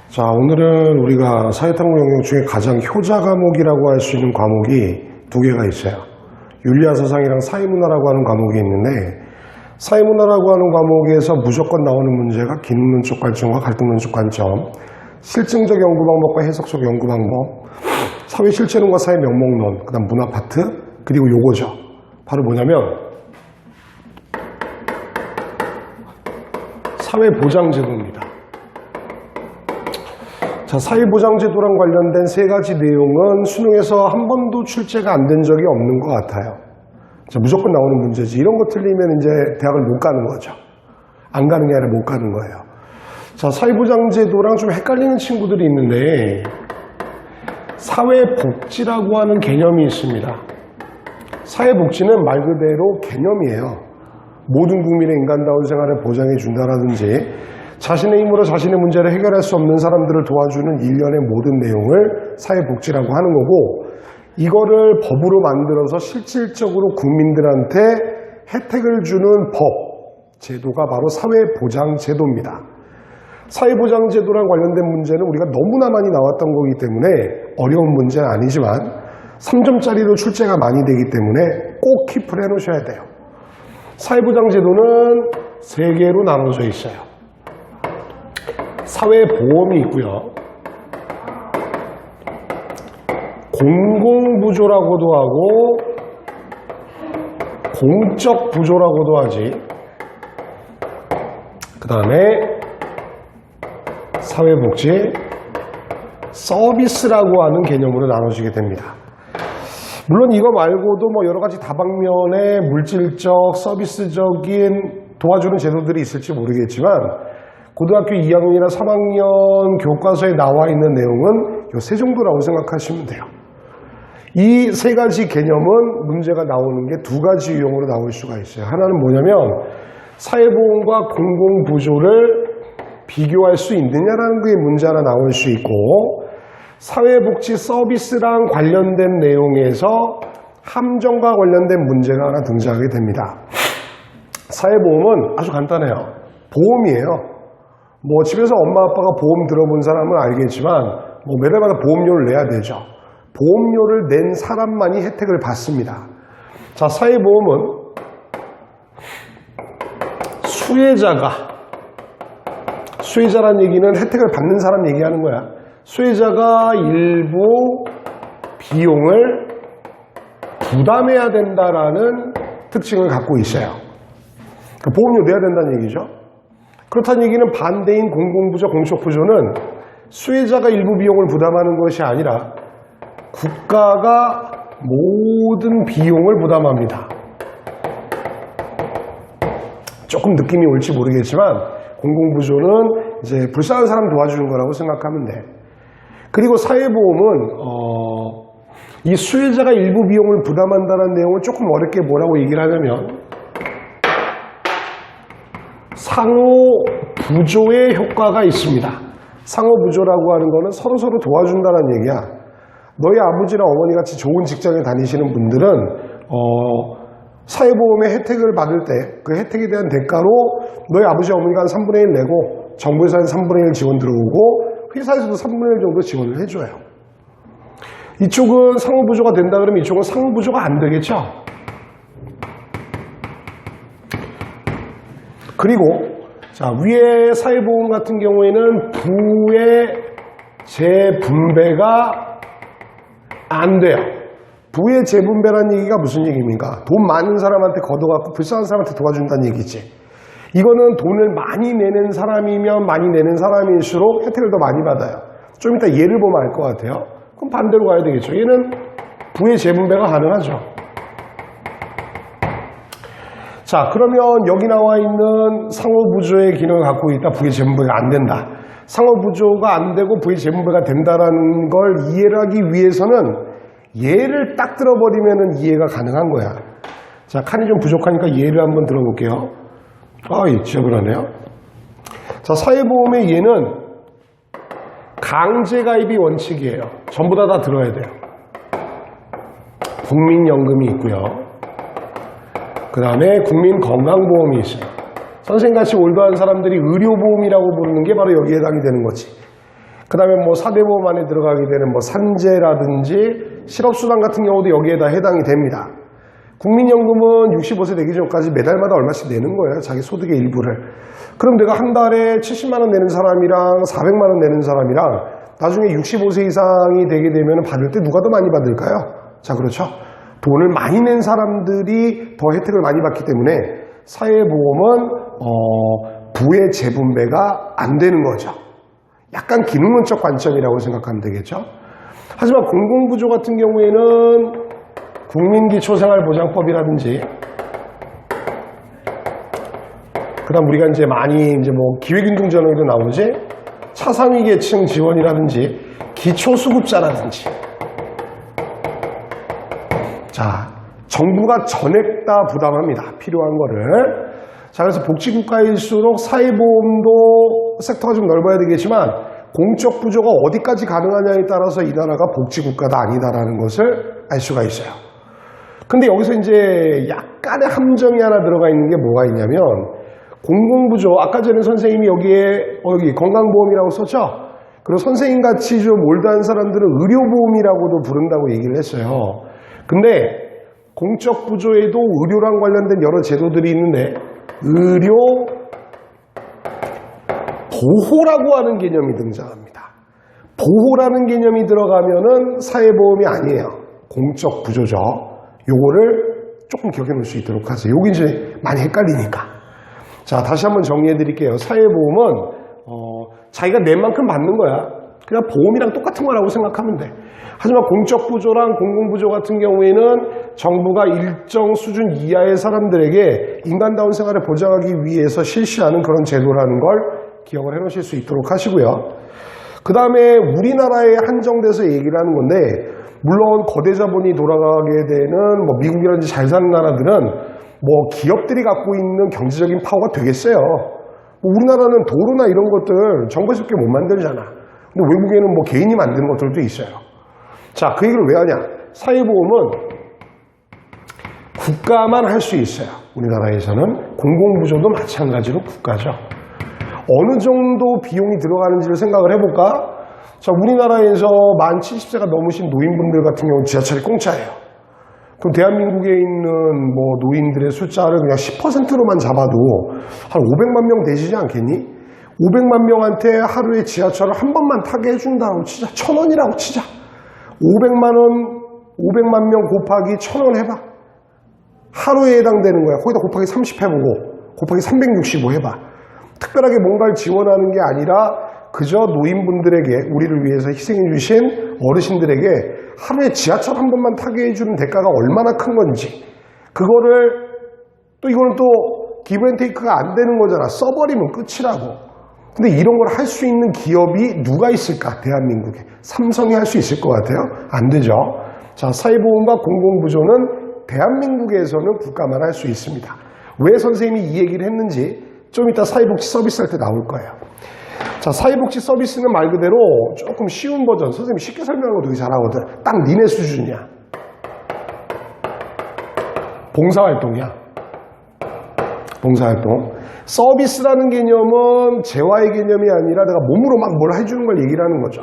자, 오늘은 우리가 사회탐구 영역 중에 가장 효자 과목이라고 할 수 있는 과목이 두 개가 있어요. 윤리와 사상이랑 사회문화라고 하는 과목이 있는데, 사회문화라고 하는 과목에서 무조건 나오는 문제가 기능론적 관점과 갈등론적 관점, 실증적 연구 방법과 해석적 연구 방법, 사회 실체론과 사회 명목론, 그 다음 문화 파트, 그리고 요거죠. 바로 뭐냐면 사회보장제도입니다. 자, 사회보장제도랑 관련된 세 가지 내용은 수능에서 한 번도 출제가 안 된 적이 없는 것 같아요. 자, 무조건 나오는 문제지. 이런 거 틀리면 이제 대학을 못 가는 거죠. 안 가는 게 아니라 못 가는 거예요. 자, 사회보장제도랑 좀 헷갈리는 친구들이 있는데, 사회복지라고 하는 개념이 있습니다. 사회복지는 말 그대로 개념이에요. 모든 국민의 인간다운 생활을 보장해 준다라든지, 자신의 힘으로 자신의 문제를 해결할 수 없는 사람들을 도와주는 일련의 모든 내용을 사회복지라고 하는 거고, 이거를 법으로 만들어서 실질적으로 국민들한테 혜택을 주는 법, 제도가 바로 사회보장제도입니다. 사회보장제도랑 관련된 문제는 우리가 너무나 많이 나왔던 거기 때문에 어려운 문제는 아니지만 3점짜리로 출제가 많이 되기 때문에 꼭 킵을 해놓으셔야 돼요. 사회보장제도는 세 개로 나눠져 있어요. 사회보험이 있고요. 공공부조라고도 하고 공적부조라고도 하지. 그 다음에 사회복지 서비스라고 하는 개념으로 나눠지게 됩니다. 물론 이거 말고도 뭐 여러 가지 다방면의 물질적, 서비스적인 도와주는 제도들이 있을지 모르겠지만, 고등학교 2학년이나 3학년 교과서에 나와 있는 내용은 이 세 정도라고 생각하시면 돼요. 이 세 가지 개념은 문제가 나오는 게 두 가지 유형으로 나올 수가 있어요. 하나는 뭐냐면 사회보험과 공공부조를 비교할 수 있느냐라는 게 문제 하나 나올 수 있고, 사회복지 서비스랑 관련된 내용에서 함정과 관련된 문제가 하나 등장하게 됩니다. 사회보험은 아주 간단해요. 보험이에요. 뭐 집에서 엄마 아빠가 보험 들어본 사람은 알겠지만 뭐 매달마다 보험료를 내야 되죠. 보험료를 낸 사람만이 혜택을 받습니다. 자, 사회보험은 수혜자란 얘기는 혜택을 받는 사람 얘기하는 거야. 수혜자가 일부 비용을 부담해야 된다라는 특징을 갖고 있어요. 그러니까 보험료 내야 된다는 얘기죠. 그렇다는 얘기는 반대인 공공부조, 공적부조는 수혜자가 일부 비용을 부담하는 것이 아니라 국가가 모든 비용을 부담합니다. 조금 느낌이 올지 모르겠지만 공공부조는 이제 불쌍한 사람 도와주는 거라고 생각하면 돼. 그리고 사회보험은 이 수혜자가 일부 비용을 부담한다는 내용을 조금 어렵게 뭐라고 얘기를 하냐면 상호부조의 효과가 있습니다. 상호부조라고 하는 거는 서로서로 도와준다는 얘기야. 너희 아버지나 어머니 같이 좋은 직장에 다니시는 분들은 사회보험의 혜택을 받을 때 그 혜택에 대한 대가로 너희 아버지 어머니가 한 3분의 1 내고 정부에서 한 3분의 1 지원 들어오고 회사에서도 3분의 1 정도 지원을 해줘요. 이쪽은 상호부조가 된다 그러면 이쪽은 상호부조가 안 되겠죠. 그리고 자, 위에 사회보험 같은 경우에는 부의 재분배가 안 돼요. 부의 재분배라는 얘기가 무슨 얘기입니까? 돈 많은 사람한테 걷어갖고 불쌍한 사람한테 도와준다는 얘기지. 이거는 돈을 많이 내는 사람이면 많이 내는 사람일수록 혜택을 더 많이 받아요. 좀 이따 예를 보면 알 것 같아요. 그럼 반대로 가야 되겠죠. 얘는 부의 재분배가 가능하죠. 자, 그러면 여기 나와 있는 상호부조의 기능을 갖고 있다. 부의 재분배가 안 된다. 상호부조가 안 되고 부의 재분배가 된다는 걸 이해를 하기 위해서는 예를 딱 들어버리면 이해가 가능한 거야. 자, 칸이 좀 부족하니까 예를 한번 들어볼게요. 지저분하네요. 자, 사회보험의 예는 강제가입이 원칙이에요. 전부 다 들어야 돼요. 국민연금이 있고요. 그 다음에 국민건강보험이 있어요. 선생님같이 올드한 사람들이 의료보험이라고 부르는 게 바로 여기에 해당이 되는 거지. 그 다음에 뭐 4대 보험 안에 들어가게 되는 뭐 산재라든지 실업수당 같은 경우도 여기에다 해당이 됩니다. 국민연금은 65세 되기 전까지 매달마다 얼마씩 내는 거예요. 자기 소득의 일부를. 그럼 내가 한 달에 70만 원 내는 사람이랑 400만 원 내는 사람이랑 나중에 65세 이상이 되게 되면 받을 때 누가 더 많이 받을까요? 자, 그렇죠. 돈을 많이 낸 사람들이 더 혜택을 많이 받기 때문에 사회보험은 부의 재분배가 안 되는 거죠. 약간 기능론적 관점이라고 생각하면 되겠죠. 하지만 공공부조 같은 경우에는 국민기초생활보장법이라든지 그다음 우리가 이제 많이 이제 뭐 기획운동전에도 나오지 차상위 계층 지원이라든지 기초수급자라든지 자 정부가 전액 다 부담합니다. 필요한 거를. 자 그래서 복지국가일수록 사회보험도 섹터가 좀 넓어야 되겠지만 공적 부조가 어디까지 가능하냐에 따라서 이 나라가 복지국가다 아니다라는 것을 알 수가 있어요. 근데 여기서 이제 약간의 함정이 하나 들어가 있는 게 뭐가 있냐면 공공부조, 아까 전에 선생님이 여기 건강보험이라고 썼죠? 그리고 선생님같이 좀 올드한 사람들은 의료보험이라고도 부른다고 얘기를 했어요. 근데 공적 부조에도 의료랑 관련된 여러 제도들이 있는데 의료 보호라고 하는 개념이 등장합니다. 보호라는 개념이 들어가면은 사회보험이 아니에요. 공적 부조죠. 요거를 조금 기억해 놓을 수 있도록 하세요. 요게 이제 많이 헷갈리니까. 자, 다시 한번 정리해 드릴게요. 사회보험은 자기가 낸 만큼 받는 거야. 그냥 보험이랑 똑같은 거라고 생각하면 돼. 하지만 공적 부조랑 공공부조 같은 경우에는 정부가 일정 수준 이하의 사람들에게 인간다운 생활을 보장하기 위해서 실시하는 그런 제도라는 걸 기억을 해 놓으실 수 있도록 하시고요. 그 다음에 우리나라에 한정돼서 얘기를 하는 건데 물론 거대 자본이 돌아가게 되는 뭐 미국이라든지 잘 사는 나라들은 뭐 기업들이 갖고 있는 경제적인 파워가 되겠어요. 뭐 우리나라는 도로나 이런 것들 정부에서 못 만들잖아. 근데 외국에는 뭐 개인이 만드는 것들도 있어요. 자, 그 얘기를 왜 하냐? 사회보험은 국가만 할 수 있어요. 우리나라에서는 공공부조도 마찬가지로 국가죠. 어느 정도 비용이 들어가는지를 생각을 해볼까? 자, 우리나라에서 만 70세가 넘으신 노인분들 같은 경우는 지하철이 공짜예요. 그럼 대한민국에 있는 뭐 노인들의 숫자를 그냥 10%로만 잡아도 한 500만 명 되시지 않겠니? 500만 명한테 하루에 지하철을 한 번만 타게 해준다고 치자. 1,000원이라고 치자. 500만 명 곱하기 1,000원 해봐. 하루에 해당되는 거야. 거기다 곱하기 30 해보고 곱하기 365 해봐. 특별하게 뭔가를 지원하는 게 아니라 그저 노인분들에게 우리를 위해서 희생해 주신 어르신들에게 하루에 지하철 한 번만 타게 해주는 대가가 얼마나 큰 건지 그거를 또 이거는 또 기브앤테이크가 안 되는 거잖아. 써버리면 끝이라고. 근데 이런 걸 할 수 있는 기업이 누가 있을까? 대한민국에. 삼성이 할 수 있을 것 같아요? 안 되죠. 자, 사회보험과 공공부조는 대한민국에서는 국가만 할 수 있습니다. 왜 선생님이 이 얘기를 했는지 좀 이따 사회복지 서비스 할 때 나올 거예요. 자, 사회복지 서비스는 말 그대로 조금 쉬운 버전. 선생님이 쉽게 설명하는 거 되게 잘하거든. 딱 니네 수준이야. 봉사활동이야. 봉사활동. 서비스라는 개념은 재화의 개념이 아니라 내가 몸으로 막 뭘 해주는 걸 얘기를 하는 거죠.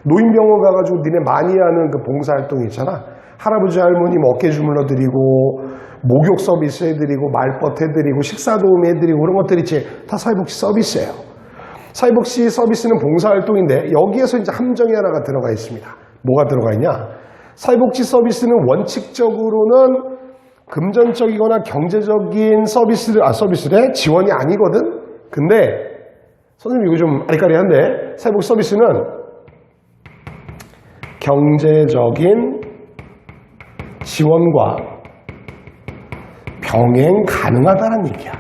노인병원 가가지고 니네 많이 하는 그 봉사활동 있잖아. 할아버지 할머니 뭐 어깨 주물러 드리고 목욕 서비스 해드리고 말벗 해드리고 식사 도움 해드리고 그런 것들이 이제 다 사회복지 서비스예요. 사회복지 서비스는 봉사활동인데 여기에서 이제 함정이 하나가 들어가 있습니다. 뭐가 들어가 있냐? 사회복지 서비스는 원칙적으로는 금전적이거나 경제적인 서비스래 지원이 아니거든. 근데 선생님 이거 좀 아리까리한데 사회복지 서비스는 경제적인 지원과 병행 가능하다는 얘기야.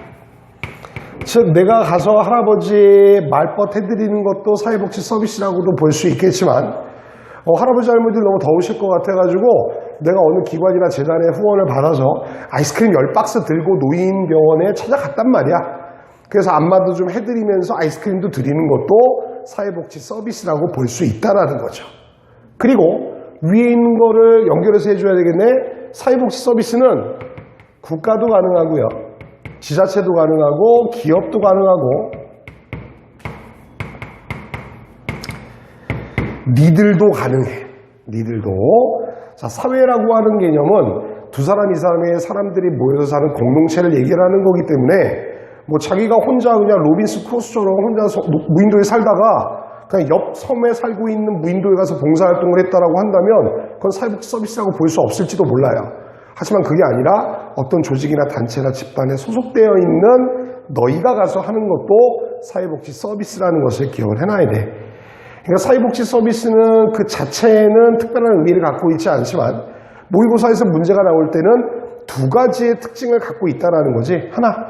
즉 내가 가서 할아버지 말벗 해드리는 것도 사회복지 서비스라고도 볼 수 있겠지만 할아버지 할머니들 너무 더우실 것 같아가지고 내가 어느 기관이나 재단의 후원을 받아서 아이스크림 10박스 들고 노인병원에 찾아갔단 말이야. 그래서 안마도 좀 해드리면서 아이스크림도 드리는 것도 사회복지 서비스라고 볼 수 있다는 거죠. 그리고 위에 있는 거를 연결해서 해줘야 되겠네. 사회복지 서비스는 국가도 가능하고요. 지자체도 가능하고 기업도 가능하고 니들도 가능해. 니들도. 자, 사회라고 하는 개념은 두 사람 이상의 사람들이 모여서 사는 공동체를 얘기하는 거기 때문에 뭐 자기가 혼자 그냥 로빈스 크루소처럼 혼자 무인도에 살다가 그냥 옆 섬에 살고 있는 무인도에 가서 봉사활동을 했다라고 한다면 그건 사회복지 서비스라고 볼 수 없을지도 몰라요. 하지만 그게 아니라 어떤 조직이나 단체나 집단에 소속되어 있는 너희가 가서 하는 것도 사회복지 서비스라는 것을 기억을 해놔야 돼. 그러니까 사회복지 서비스는 그 자체에는 특별한 의미를 갖고 있지 않지만 모의고사에서 문제가 나올 때는 두 가지의 특징을 갖고 있다는 거지. 하나,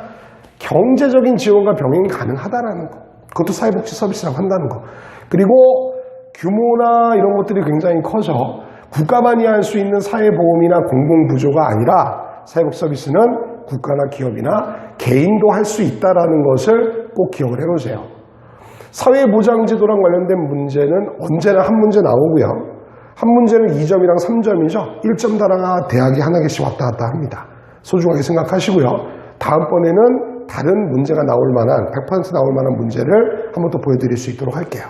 경제적인 지원과 병행이 가능하다라는 거. 그것도 사회복지 서비스라고 한다는 거. 그리고 규모나 이런 것들이 굉장히 커져 국가만이 할 수 있는 사회보험이나 공공부조가 아니라 사회복지 서비스는 국가나 기업이나 개인도 할 수 있다는 것을 꼭 기억을 해놓으세요. 사회보장제도랑 관련된 문제는 언제나 한 문제 나오고요. 한 문제는 2점이랑 3점이죠. 1점 달아가 대학이 하나 개씩 왔다 갔다 합니다. 소중하게 생각하시고요. 다음번에는 다른 문제가 나올 만한 100% 나올 만한 문제를 한번 더 보여드릴 수 있도록 할게요.